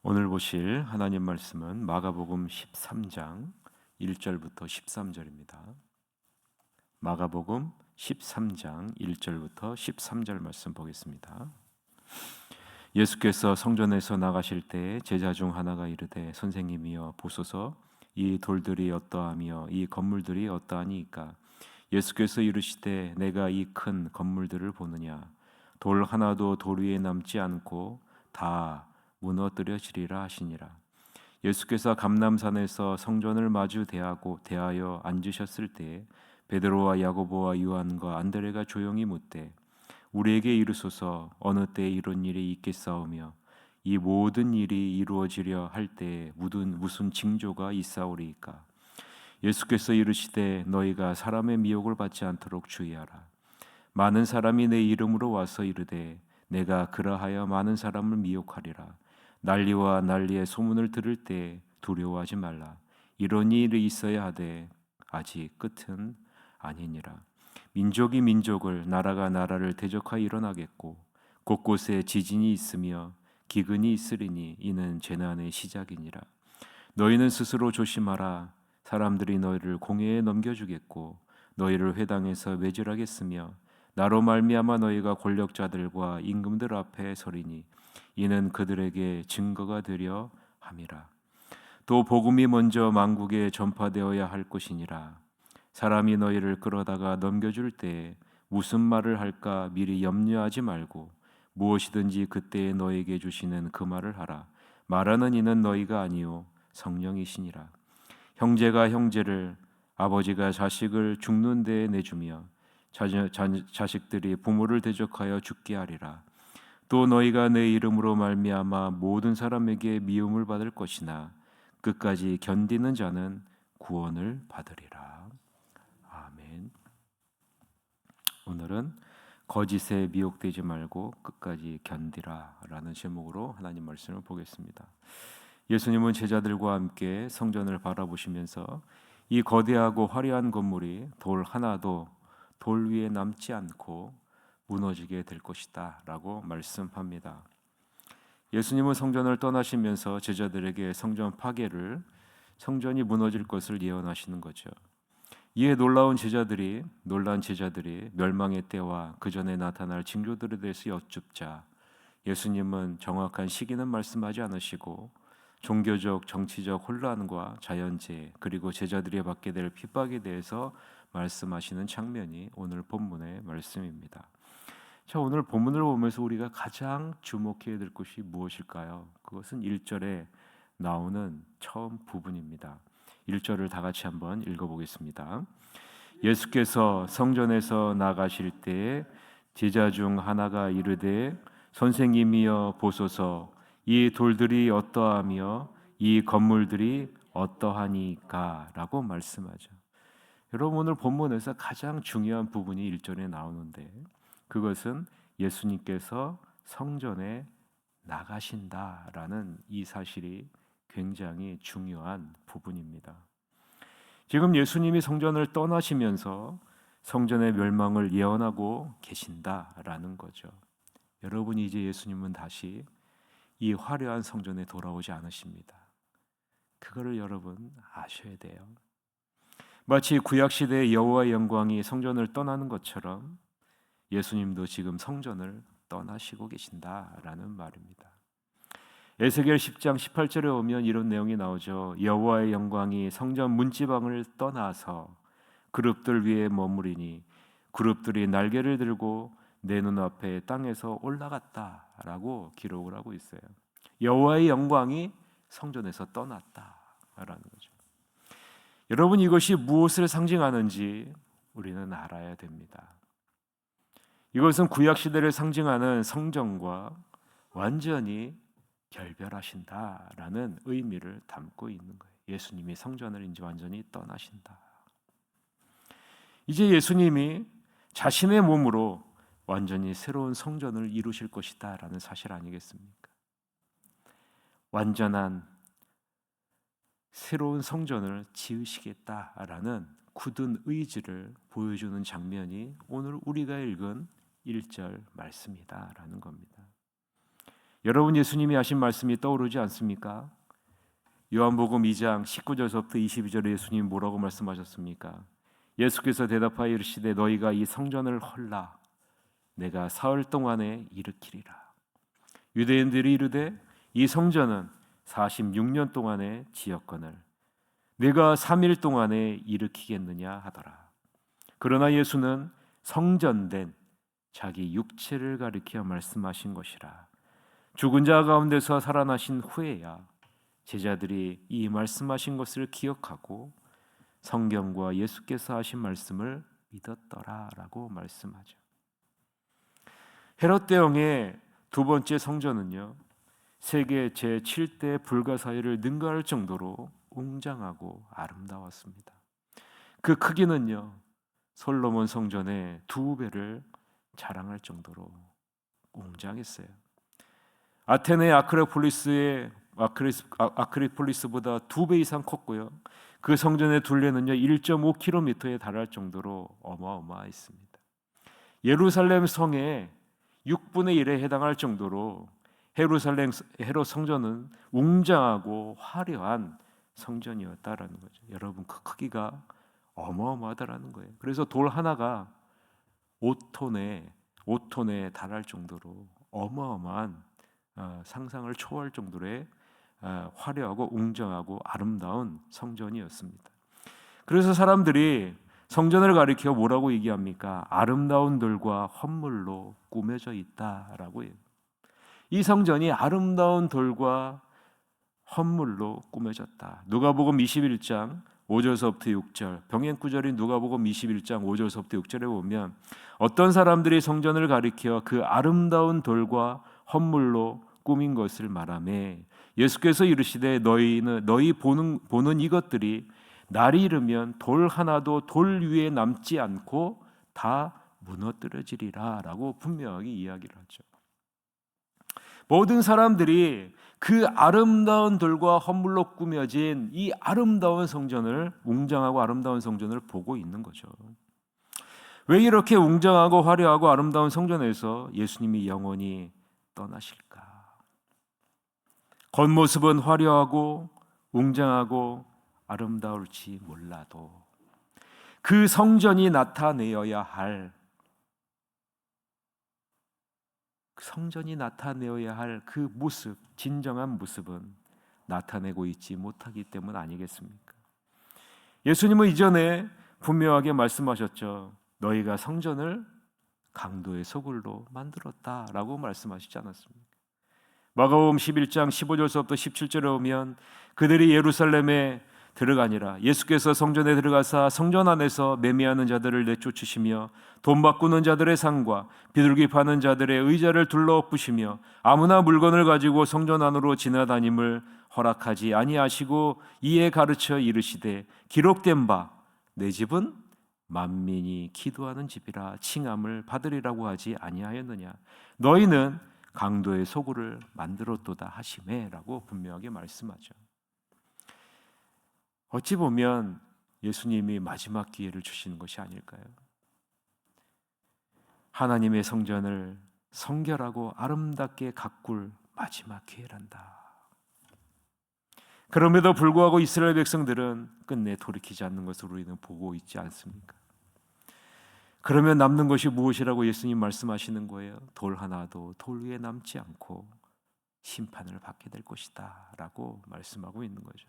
오늘 보실 하나님 말씀은 마가복음 13장 1절부터 13절입니다. 마가복음 13장 1절부터 13절 말씀 보겠습니다. 예수께서 성전에서 나가실 때 제자 중 하나가 이르되 선생님이여 보소서 이 돌들이 어떠하며 이 건물들이 어떠하니이까. 예수께서 이르시되 내가 이 큰 건물들을 보느냐. 돌 하나도 돌 위에 남지 않고 다 무너뜨려지리라 하시니라. 예수께서 감람산에서 성전을 마주 대하여 앉으셨을 때 베드로와 야고보와 요한과 안드레가 조용히 묻되 우리에게 이르소서 어느 때에 이런 일이 있겠사오며 이 모든 일이 이루어지려 할 때에 무슨 징조가 있사오리이까. 예수께서 이르시되 너희가 사람의 미혹을 받지 않도록 주의하라. 많은 사람이 내 이름으로 와서 이르되 내가 그러하여 많은 사람을 미혹하리라. 난리와 난리의 소문을 들을 때 두려워하지 말라. 이런 일이 있어야 하되 아직 끝은 아니니라. 민족이 민족을 나라가 나라를 대적하여 일어나겠고 곳곳에 지진이 있으며 기근이 있으리니 이는 재난의 시작이니라. 너희는 스스로 조심하라. 사람들이 너희를 공회에 넘겨주겠고 너희를 회당에서 매질하겠으며 나로 말미암아 너희가 권력자들과 임금들 앞에 서리니 이는 그들에게 증거가 되려 함이라. 또 복음이 먼저 만국에 전파되어야 할 것이니라. 사람이 너희를 끌어다가 넘겨줄 때 무슨 말을 할까 미리 염려하지 말고 무엇이든지 그때에 너에게 주시는 그 말을 하라. 말하는 이는 너희가 아니요 성령이시니라. 형제가 형제를 아버지가 자식을 죽는 데에 내주며 자식들이 부모를 대적하여 죽게 하리라. 또 너희가 내 이름으로 말미암아 모든 사람에게 미움을 받을 것이나 끝까지 견디는 자는 구원을 받으리라. 아멘. 오늘은 거짓에 미혹되지 말고 끝까지 견디라라는 제목으로 하나님 말씀을 보겠습니다. 예수님은 제자들과 함께 성전을 바라보시면서 이 거대하고 화려한 건물이 돌 하나도 돌 위에 남지 않고 무너지게 될 것이다 라고 말씀합니다. 예수님은 성전을 떠나시면서 제자들에게 성전이 무너질 것을 예언하시는 거죠. 이에 놀란 제자들이 멸망의 때와 그 전에 나타날 징조들에 대해서 여쭙자 예수님은 정확한 시기는 말씀하지 않으시고 종교적, 정치적 혼란과 자연재해 그리고 제자들이 받게 될 핍박에 대해서 말씀하시는 장면이 오늘 본문의 말씀입니다. 자, 오늘 본문을 보면서 우리가 가장 주목해야 될 것이 무엇일까요? 그것은 1절에 나오는 처음 부분입니다. 1절을 다 같이 한번 읽어보겠습니다. 예수께서 성전에서 나가실 때에 제자 중 하나가 이르되 선생님이여 보소서 이 돌들이 어떠하며 이 건물들이 어떠하니까 라고 말씀하죠. 여러분 오늘 본문에서 가장 중요한 부분이 1절에 나오는데 그것은 예수님께서 성전에 나가신다라는 이 사실이 굉장히 중요한 부분입니다. 지금 예수님이 성전을 떠나시면서 성전의 멸망을 예언하고 계신다라는 거죠. 여러분 이제 예수님은 다시 이 화려한 성전에 돌아오지 않으십니다. 그거를 여러분 아셔야 돼요. 마치 구약 시대의 여호와의 영광이 성전을 떠나는 것처럼 예수님도 지금 성전을 떠나시고 계신다라는 말입니다. 에스겔 10장 18절에 오면 이런 내용이 나오죠. 여호와의 영광이 성전 문지방을 떠나서 그룹들 위에 머무리니 그룹들이 날개를 들고 내 눈앞에 땅에서 올라갔다라고 기록을 하고 있어요. 여호와의 영광이 성전에서 떠났다라는 거죠. 여러분 이것이 무엇을 상징하는지 우리는 알아야 됩니다. 이것은 구약 시대를 상징하는 성전과 완전히 결별하신다라는 의미를 담고 있는 거예요. 예수님이 성전을 이제 완전히 떠나신다. 이제 예수님이 자신의 몸으로 완전히 새로운 성전을 이루실 것이다라는 사실 아니겠습니까? 완전한 새로운 성전을 지으시겠다라는 굳은 의지를 보여주는 장면이 오늘 우리가 읽은 1절 말씀이다라는 겁니다. 여러분, 예수님이 하신 말씀이 떠오르지 않습니까? 요한복음 2장 19절서부터 22절에 예수님이 뭐라고 말씀하셨습니까? 예수께서 대답하여 이르시되 너희가 이 성전을 헐라 내가 사흘 동안에 일으키리라. 유대인들이 이르되 이 성전은 46년 동안에 지었거늘 내가 3일 동안에 일으키겠느냐 하더라. 그러나 예수는 성전된 자기 육체를 가리켜 말씀하신 것이라. 죽은 자 가운데서 살아나신 후에야 제자들이 이 말씀하신 것을 기억하고 성경과 예수께서 하신 말씀을 믿었더라라고 말씀하죠. 헤롯 대왕의 두 번째 성전은요, 세계 제7대 불가사의를 능가할 정도로 웅장하고 아름다웠습니다. 그 크기는요, 솔로몬 성전의 2배를 자랑할 정도로 웅장했어요. 아테네 아크리폴리스보다 2배 이상 컸고요. 그 성전의 둘레는요 1.5km에 달할 정도로 어마어마했습니다. 예루살렘 성의 6분의 1에 해당할 정도로 헤롯 성전은 웅장하고 화려한 성전이었다라는 거죠. 여러분, 그 크기가 어마어마하다라는 거예요. 그래서 돌 하나가 5톤에 달할 정도로 어마어마한 상상을 초월할 정도의 화려하고 웅장하고 아름다운 성전이었습니다. 그래서 사람들이 성전을 가리켜 뭐라고 얘기합니까? 아름다운 돌과 헌물로 꾸며져 있다라고 해요. 이 성전이 아름다운 돌과 헌물로 꾸며졌다. 누가복음 21장 5절서부터 6절, 병행구절인 누가복음 21장 5절서부터 6절에 보면 어떤 사람들이 성전을 가리켜 그 아름다운 돌과 헌물로 꾸민 것을 말하매 예수께서 이르시되 너희 보는 이것들이 날이 이르면 돌 하나도 돌 위에 남지 않고 다 무너뜨려지리라 라고 분명하게 이야기를 하죠. 모든 사람들이 그 아름다운 돌과 헌물로 꾸며진 이 아름다운 성전을, 웅장하고 아름다운 성전을 보고 있는 거죠. 왜 이렇게 웅장하고 화려하고 아름다운 성전에서 예수님이 영원히 떠나실까? 겉모습은 화려하고 웅장하고 아름다울지 몰라도 그 성전이 나타내어야 할 그 모습, 진정한 모습은 나타내고 있지 못하기 때문 아니겠습니까? 예수님은 이전에 분명하게 말씀하셨죠. 너희가 성전을 강도의 소굴로 만들었다라고 말씀하시지 않았습니까? 마가복음 11장 15절부터 17절에 오면 그들이 예루살렘에 들어가니라. 예수께서 성전에 들어가사 성전 안에서 매매하는 자들을 내쫓으시며 돈 바꾸는 자들의 상과 비둘기 파는 자들의 의자를 둘러엎으시며 아무나 물건을 가지고 성전 안으로 지나다님을 허락하지 아니하시고 이에 가르쳐 이르시되 기록된 바 내 집은 만민이 기도하는 집이라 칭함을 받으리라고 하지 아니하였느냐. 너희는 강도의 소굴을 만들었도다 하시매라고 분명하게 말씀하죠. 어찌 보면 예수님이 마지막 기회를 주시는 것이 아닐까요? 하나님의 성전을 성결하고 아름답게 가꿀 마지막 기회란다. 그럼에도 불구하고 이스라엘 백성들은 끝내 돌이키지 않는 것을 우리는 보고 있지 않습니까? 그러면 남는 것이 무엇이라고 예수님 말씀하시는 거예요? 돌 하나도 돌 위에 남지 않고 심판을 받게 될 것이다 라고 말씀하고 있는 거죠.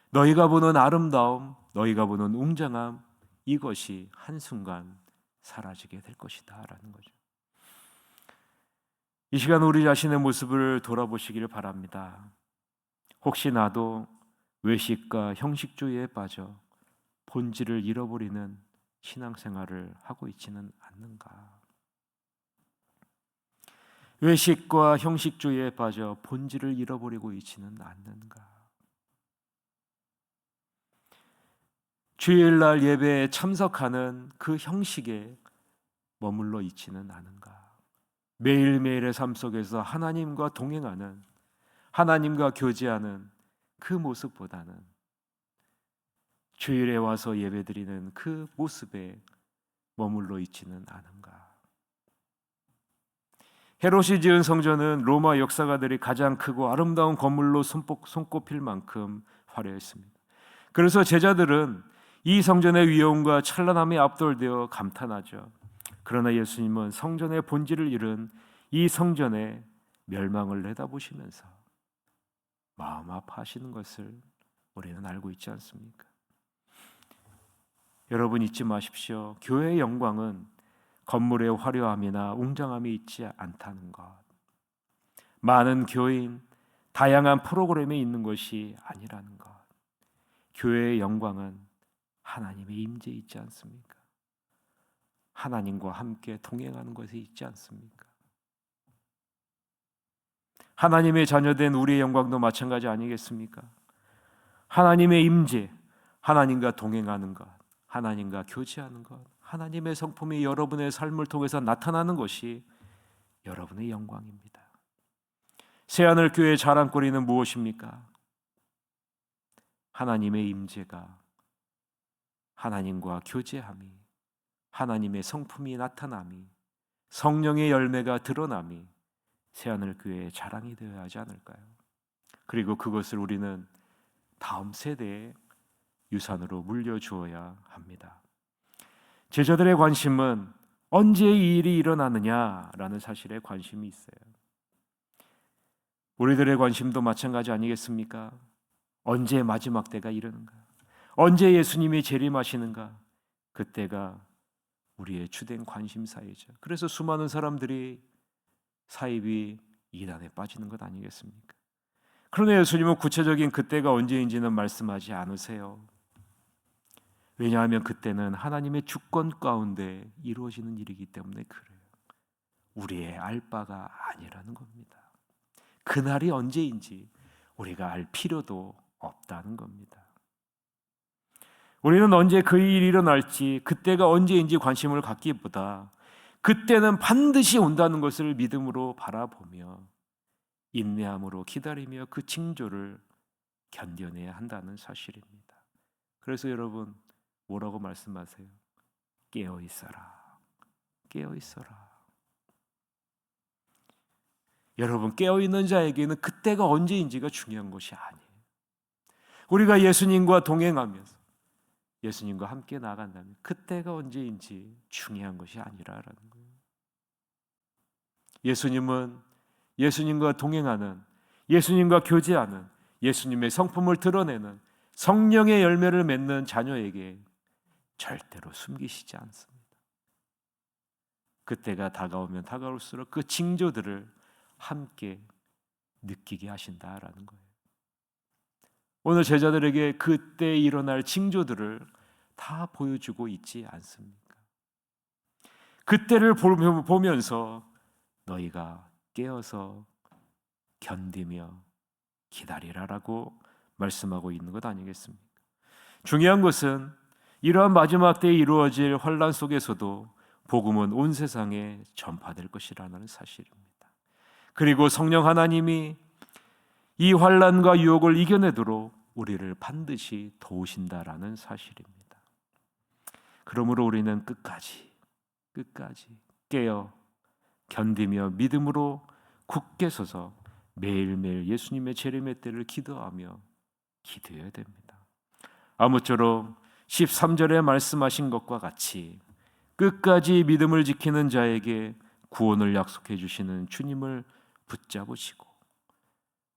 너희가 보는 아름다움, 너희가 보는 웅장함, 이것이 한순간 사라지게 될 것이다 라는 거죠. 이 시간 우리 자신의 모습을 돌아보시기를 바랍니다. 혹시 나도 외식과 형식주의에 빠져 본질을 잃어버리는 신앙생활을 하고 있지는 않는가? 외식과 형식주의에 빠져 본질을 잃어버리고 있지는 않는가? 주일날 예배에 참석하는 그 형식에 머물러 있지는 않은가? 매일매일의 삶 속에서 하나님과 동행하는, 하나님과 교제하는 그 모습보다는 주일에 와서 예배드리는 그 모습에 머물러 있지는 않은가? 헤롯이 지은 성전은 로마 역사가들이 가장 크고 아름다운 건물로 손꼽힐 만큼 화려했습니다. 그래서 제자들은 이 성전의 위엄과 찬란함에 압도되어 감탄하죠. 그러나 예수님은 성전의 본질을 잃은 이 성전의 멸망을 내다보시면서 마음 아파하시는 것을 우리는 알고 있지 않습니까? 여러분 잊지 마십시오. 교회의 영광은 건물의 화려함이나 웅장함이 있지 않다는 것, 많은 교인, 다양한 프로그램에 있는 것이 아니라는 것. 교회의 영광은 하나님의 임재에 있지 않습니까? 하나님과 함께 동행하는 것에 있지 않습니까? 하나님의 자녀된 우리의 영광도 마찬가지 아니겠습니까? 하나님의 임재, 하나님과 동행하는 것, 하나님과 교제하는 것, 하나님의 성품이 여러분의 삶을 통해서 나타나는 것이 여러분의 영광입니다. 새하늘 교회의 자랑거리는 무엇입니까? 하나님의 임재가, 하나님과 교제함이, 하나님의 성품이 나타남이, 성령의 열매가 드러남이 새하늘 교회의 자랑이 되어야 하지 않을까요? 그리고 그것을 우리는 다음 세대에 유산으로 물려주어야 합니다. 제자들의 관심은 언제 이 일이 일어나느냐라는 사실에 관심이 있어요. 우리들의 관심도 마찬가지 아니겠습니까? 언제 마지막 때가 이르는가? 언제 예수님이 재림하시는가? 그때가 우리의 주된 관심사이죠. 그래서 수많은 사람들이 사이비 이단에 빠지는 것 아니겠습니까? 그러나 예수님은 구체적인 그때가 언제인지는 말씀하지 않으세요. 왜냐하면 그때는 하나님의 주권 가운데 이루어지는 일이기 때문에 그래요. 우리의 알 바가 아니라는 겁니다. 그날이 언제인지 우리가 알 필요도 없다는 겁니다. 우리는 언제 그 일이 일어날지, 그때가 언제인지 관심을 갖기보다 그때는 반드시 온다는 것을 믿음으로 바라보며 인내함으로 기다리며 그 징조를 견뎌내야 한다는 사실입니다. 그래서 여러분 뭐라고 말씀하세요? 깨어 있어라. 깨어 있어라. 여러분 깨어 있는 자에게는 그때가 언제인지가 중요한 것이 아니에요. 우리가 예수님과 동행하면서 예수님과 함께 나아간다면 그때가 언제인지 중요한 것이 아니라라는 거예요. 예수님은 예수님과 동행하는, 예수님과 교제하는, 예수님의 성품을 드러내는 성령의 열매를 맺는 자녀에게 절대로 숨기시지 않습니다. 그때가 다가오면 다가올수록 그 징조들을 함께 느끼게 하신다라는 거예요. 오늘 제자들에게 그때 일어날 징조들을 다 보여주고 있지 않습니까? 그때를 보면서 너희가 깨어서 견디며 기다리라라고 말씀하고 있는 것 아니겠습니까? 중요한 것은 이러한 마지막 때에 이루어질 환난 속에서도 복음은 온 세상에 전파될 것이라는 사실입니다. 그리고 성령 하나님이 이 환난과 유혹을 이겨내도록 우리를 반드시 도우신다라는 사실입니다. 그러므로 우리는 끝까지 깨어 견디며 믿음으로 굳게 서서 매일매일 예수님의 재림의 때를 기도하며 기도해야 됩니다. 아무쪼록 13절에 말씀하신 것과 같이 끝까지 믿음을 지키는 자에게 구원을 약속해 주시는 주님을 붙잡으시고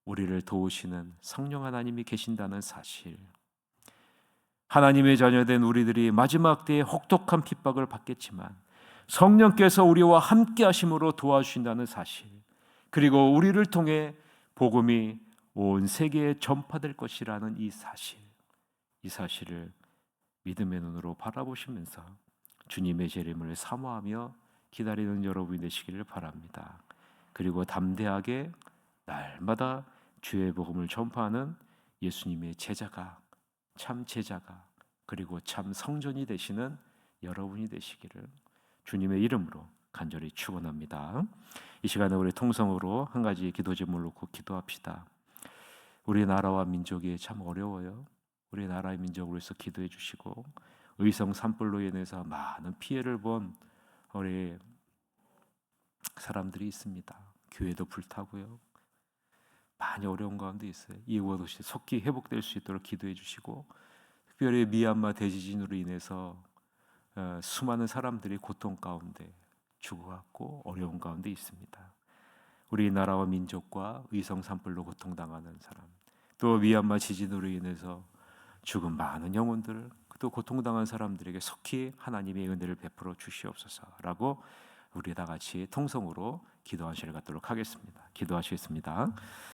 우리를 도우시는 성령 하나님이 계신다는 사실, 하나님의 자녀된 우리들이 마지막 때에 혹독한 핍박을 받겠지만 성령께서 우리와 함께 하심으로 도와주신다는 사실, 그리고 우리를 통해 복음이 온 세계에 전파될 것이라는 이 사실을 믿음의 눈으로 바라보시면서 주님의 재림을 사모하며 기다리는 여러분이 되시기를 바랍니다. 그리고 담대하게 날마다 주의 복음을 전파하는 예수님의 제자가, 참 제자가, 그리고 참 성전이 되시는 여러분이 되시기를 주님의 이름으로 간절히 축원합니다. 이 시간에 우리 통성으로 한 가지 기도 제목을 놓고 기도합시다. 우리 나라와 민족이 참 어려워요. 우리 나라의 민족을 위해서 기도해 주시고, 의성 산불로 인해서 많은 피해를 본 우리 사람들이 있습니다. 교회도 불타고요. 많이 어려운 가운데 있어요. 이곳이 속히 회복될 수 있도록 기도해 주시고, 특별히 미얀마 대지진으로 인해서 수많은 사람들이 고통 가운데 죽어갔고 어려운 가운데 있습니다. 우리나라와 민족과 의성 산불로 고통당하는 사람, 또 미얀마 지진으로 인해서 죽은 많은 영혼들, 또 고통당한 사람들에게 속히 하나님의 은혜를 베풀어 주시옵소서라고 우리 다 같이 통성으로 기도하실 갖도록 하겠습니다. 기도하시겠습니다.